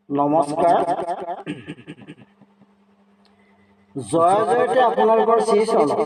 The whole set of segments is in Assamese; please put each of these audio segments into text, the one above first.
নমস্কাৰ। জয় জয়তে আপোনালোকৰ শ্ৰীচৰণত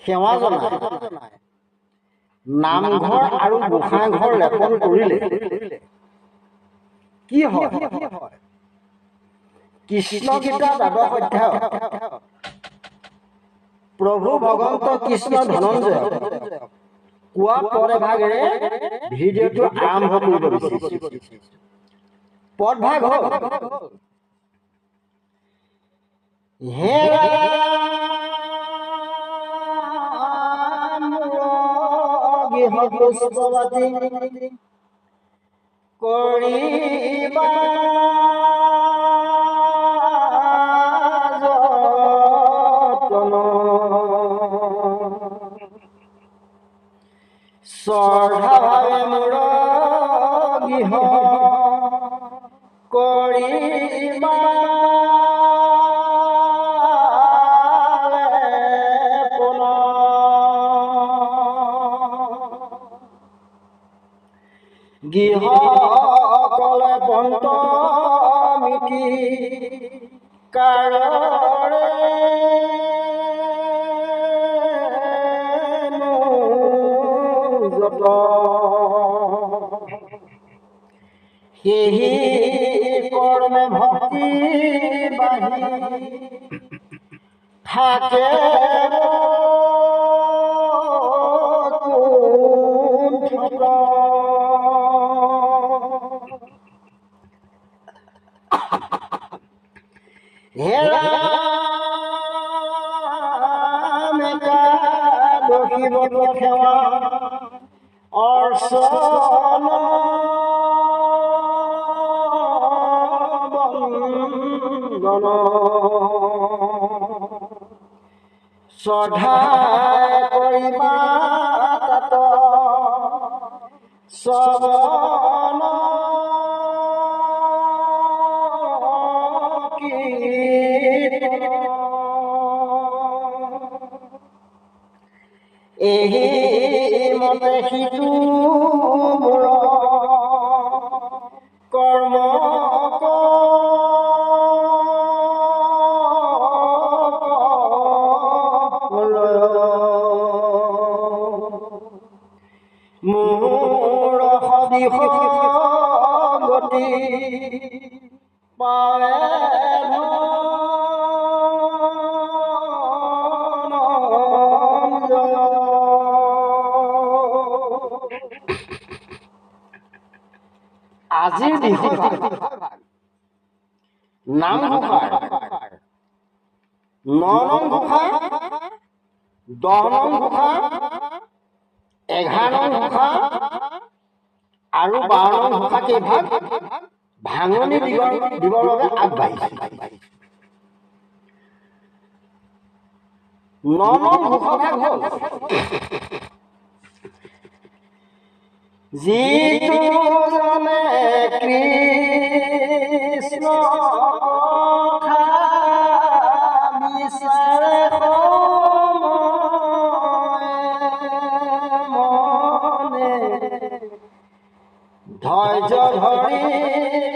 সেৱা জনাই নামঘৰ আৰু গোসাঁই ঘৰ লেপন কৰিলে কি হয়? কৃষ্ণ গীতা দ্বাদশ অধ্যায় প্ৰভু ভগৱন্ত কৃষ্ণ ধনঞ্জয় কোৱা পদভাগেৰে ভিডিঅ'টো আৰম্ভ কৰিব বিচাৰিছোঁ। পদভাগ হ'ল হে পুষ্পৱতী কৰিবা যতন শ্ৰদ্ধাভাৱে মোৰ গৃহ কৰিবা গৃহ কলে বন্ত মিতি কাৰৰে যত সেহি কৰ্মে ভক্তি বাঢ়ি থাকে হে ৰাম একাদশী ব্ৰত সেৱা অৰ্চন বন্দন শ্ৰদ্ধা কৰিবা তাত শ্ৰৱণ এহি মতে সিটো মোৰ কৰ্ম মোৰ সদিশ গতি পাৱে আজিৰ বিষয় নামঘোষাৰ 9 নং ঘোষা, 10 নং ঘোষা, 11 নং ঘোষা আৰু 12 নং ঘোষা কেইভাগ ভাঙনি দিবৰ বাবে আগবাঢ়িছে। 9 নং ঘোষাভাগ হ'ল যিজনে কৃষ্ণ কথা বিচাৰে মনে ধৈৰ্য ধৰি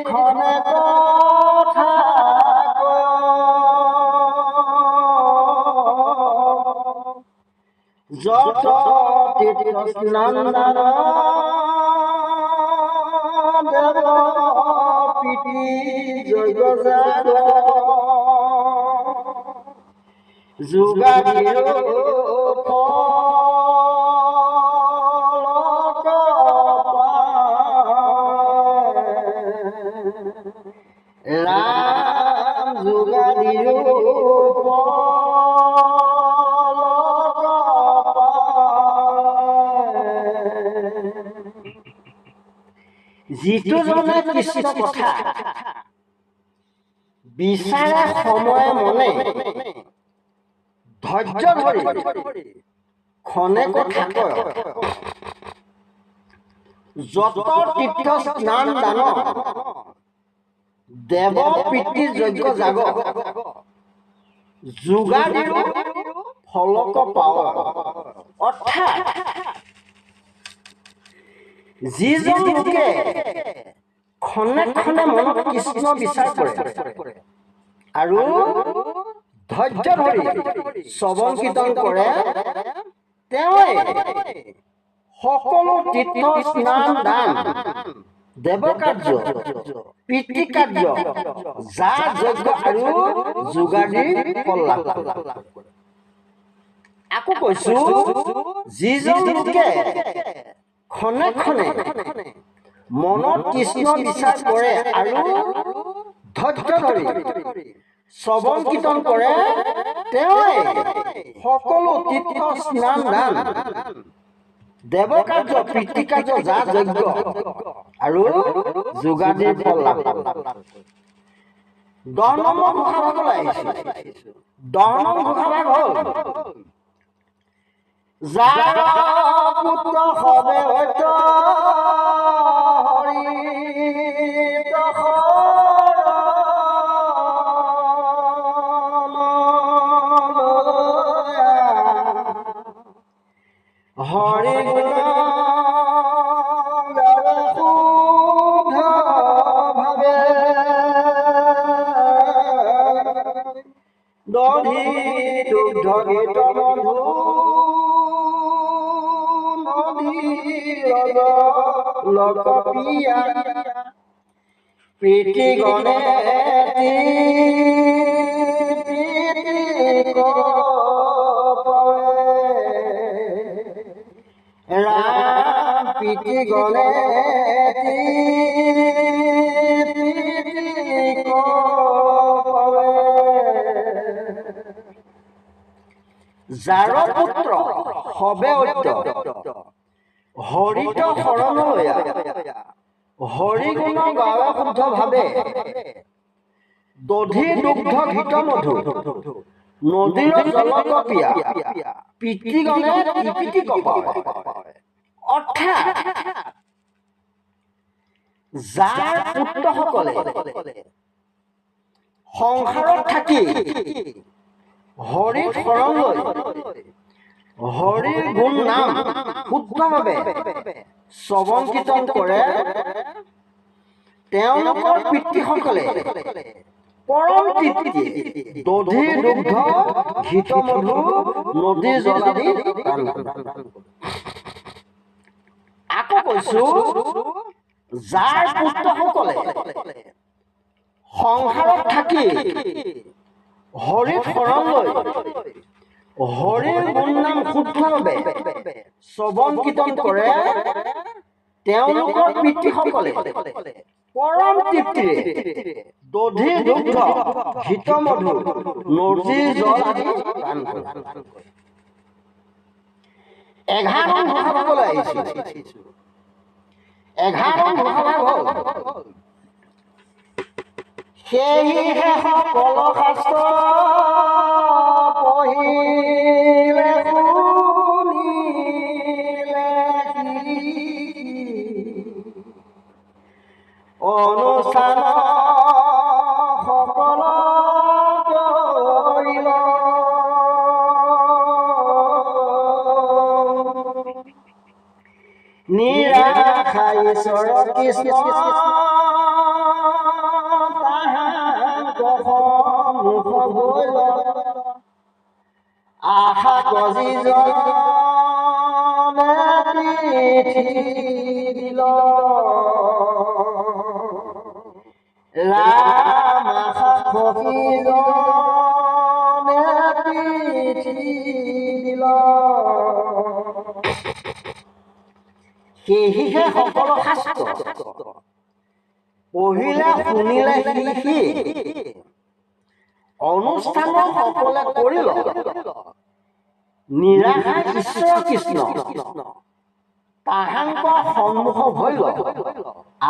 খনে কথা যত তীৰ্থ স্নান দান দেৱ প্ৰীতি যজ্ঞ যাগ যোগাদিৰ ফলক পায় ৰাম যোগাদিৰ যিটো জনে কৃষ্ণ কথা বিচাৰে সময়ে মনে ধৈৰ্য ধৰি খনে কথা কয় যত তীৰ্থ স্নান দান দেৱ প্ৰীতি যজ্ঞ যাগ যোগাদিৰ ফলক পাৱ। অৰ্থাৎ যিজন লোকে খনে খনে মনত কৃষ্ণ বিচাৰ কৰে আৰু ধৈৰ্য ধৰি শ্ৰৱণ কীৰ্তন কৰে তেওঁৱে সকলো তীৰ্থ স্নান দান দেৱকাৰ্য পিতৃকাৰ্য যাগ যজ্ঞ আৰু যোগাদিৰ ফল লাভ কৰে। আকৌ কৈছো যিজন লোকে খনে খনে মনত কৃষ্ণ বিচাৰ কৰে আৰু ধৈৰ্য ধৰি শ্ৰৱণ কীৰ্তন কৰে তেওঁৱে সকলো তীৰ্থ স্নান দান দেৱকাৰ্য পিতৃকাৰ্য যাগ যজ্ঞ আৰু যোগাদিৰ ফল লাভ কৰে। 10 নম্বৰ ঘোষাভাগলৈ আহিছো। 10 নম্বৰ ঘোষাভাগ হ'ল যাৰ পুত্ৰ হবে হয়ত হৰি গুণ ভাবে দধি দুগ্ধ গীত মধু লোকপ্ৰিয়া প্ৰীতি গণে ৰাম প্ৰীতি গণে যাৰ পুত্ৰ হবে অত্য হৰিত শৰণলৈ হৰি গুণ গাৱে শুদ্ধ ভাৱে দধি দুগ্ধ ঘৃত মধু নদীৰ জলকপিয়া পিতৃগণে ত্ৰিপিটি কপায়। অৰ্থাৎ যাৰ পুত্ৰসকলে সংসাৰত থাকি হৰিৰ শৰণ লৈ হৰিৰ গুণ নাম শুদ্ধভাৱে শ্ৰৱণ কীৰ্তন কৰে তেওঁলোকৰ পিতৃসকলে পৰম তৃপ্তি দধি দুগ্ধ ঘৃত মধু নদীৰ জল আদি দান কৰে। আকৌ কৈছো যাৰ পুত্ৰসকলে সংসাৰত থাকি হৰিৰ শৰণ লৈ হৰিৰ গুণ নাম শুদ্ধভাৱে শ্ৰৱণ কীৰ্তন কৰে তেওঁলোকৰ পিতৃসকলে পৰম তৃপ্তিৰে দধি দুগ্ধ ঘৃত মধু নদীৰ জল আদি দান কৰে। 11 নং ঘোষাভাগলৈ আহিছো। 11 নং ঘোষাভাগ হ'ল সেয়েহে সকলো শাস্ত্ৰ পঢ়িলে শুনিলে অনুষ্ঠান সকল কৰিল নিৰাশাই ঈশ্বৰ কৃষ্ণ মুখ ভৈল আশা গজি দিল ৰাম আশা সখী দিল সেয়েহে সকলো শাস্ত্ৰ পঢ়িলে শুনিলে সি অনুষ্ঠান সকলে কৰিল নিৰাশাই ঈশ্বৰ কৃষ্ণ তাহাঙ্ক সন্মুখ ভৈল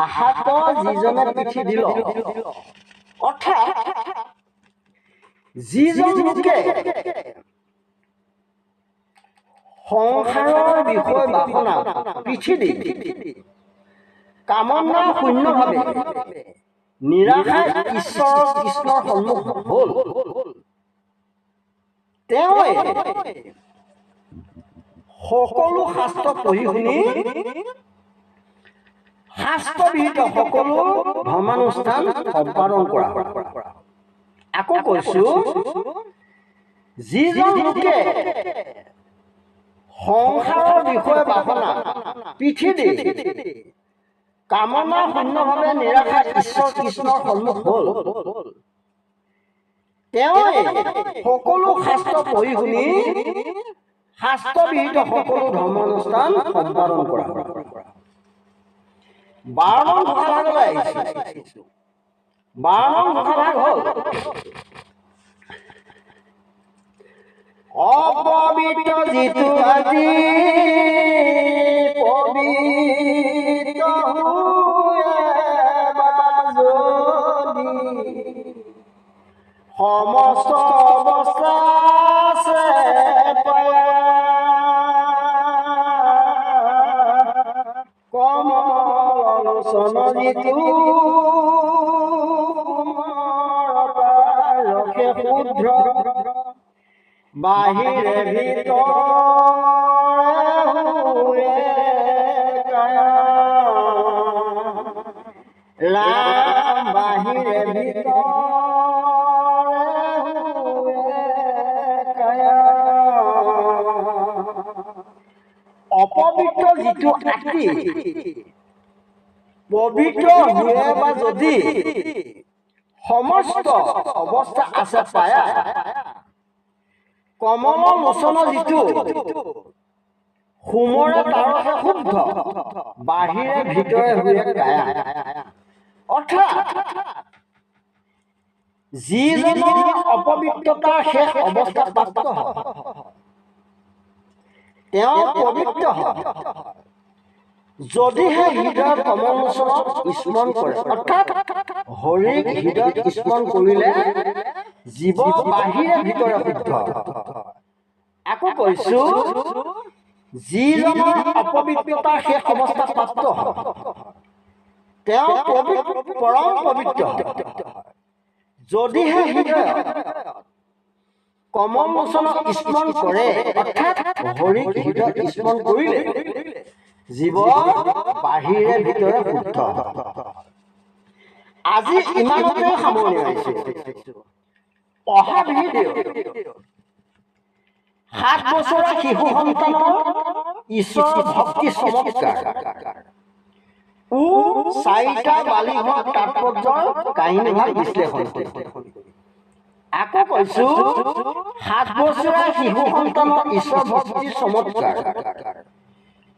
আশাক যিজনে পিঠি দিল। অৰ্থাৎ যিজন লোকে সংসাৰৰ বিষয় বাসনা পিঠি দি কামনা শূন্যভাৱে নিৰাশাই ঈশ্বৰ কৃষ্ণৰ সন্মুখ হ'ল তেওঁৱে সকলো শাস্ত্ৰ পঢ়ি শুনি শাস্ত্ৰবিহিত সকলো ধৰ্মানুষ্ঠান সম্পাদন কৰা। আকৌ কৈছো, যিজন লোকে সংসাৰৰ বিষয়ে বাসনা পৃথিৱী কামনা শূন্যভাৱে নিৰাশাত ঈশ্বৰ কৃষ্ণৰ সন্মুখ হ'ল, তেওঁ সকলো শাস্ত্ৰ পঢ়ি শুনি শাস্ত্ৰবিহিত সকলো ধৰ্মানুষ্ঠান সম্পাদন কৰা। 12 নং ঘোষাভাগলৈ আহিছো। 12 নং ঘোষাভাগ হ'ল, অপবিত্ৰ যিটো আজি পবিত্ৰ সমস্ত অৱস্থা কমলোচন যিটো ৰখে শুদ্ৰ বাহিৰে ভিতৰে ৰাম বাহিৰে ভিতৰে অপবিত্ৰ যিটো আঁকি পবিত্ৰ হোৱে বা যদি সমস্ত অৱস্থা আছে পায়া কমল লোচন যিটো সুমৰে তাৰহে শুদ্ধ বাহিৰে ভিতৰে হোৱে কায়া। অৰ্থাৎ যিজনৰ অপবিত্ৰতাৰ শেষ অৱস্থাত প্ৰাপ্ত হয়, তেওঁ পবিত্ৰ হয় যদিহে হৃদয়ত কমলোচনক স্মৰণ কৰে। অৰ্থাৎ হৰিক হৃদয়ত স্মৰণ কৰিলে জীৱ বাহিৰে ভিতৰে শুদ্ধ। আকৌ কৈছো, যিজনৰ অপবিত্ৰতাৰ শেষ অৱস্থাত প্ৰাপ্ত হয়, তেওঁ পৰম পবিত্ৰ হয় যদিহে হৃদয়ত কমলোচনক স্মৰণ কৰে। অৰ্থাৎ হৰিক হৃদয়ত স্মৰণ কৰিলে জীৱ বাহিৰে ভিতৰে শুদ্ধ। আজি ইমানতে সামৰণি মাৰিছো। অহা ভিডিঅ 7 বছৰীয়া শিশু সন্তানৰ ঈশ্বৰ ভক্তি চমৎকাৰ 4টা বালিঘৰ তাৎপৰ্যৰ কাহিনীভাগ বিশ্লেষণ কৰিম। আকৌ কৈছো, 7 বছৰীয়া শিশু সন্তানৰ ঈশ্বৰ ভক্তি চমৎকাৰ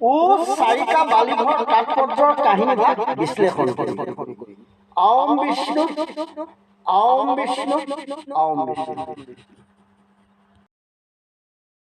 4টা বালিঘৰ তাৎপৰ্যৰ কাহিনীভাগ বিশ্লেষণ কৰিম। ওম বিষ্ণু ওম বিষ্ণু ওম বিষ্ণু।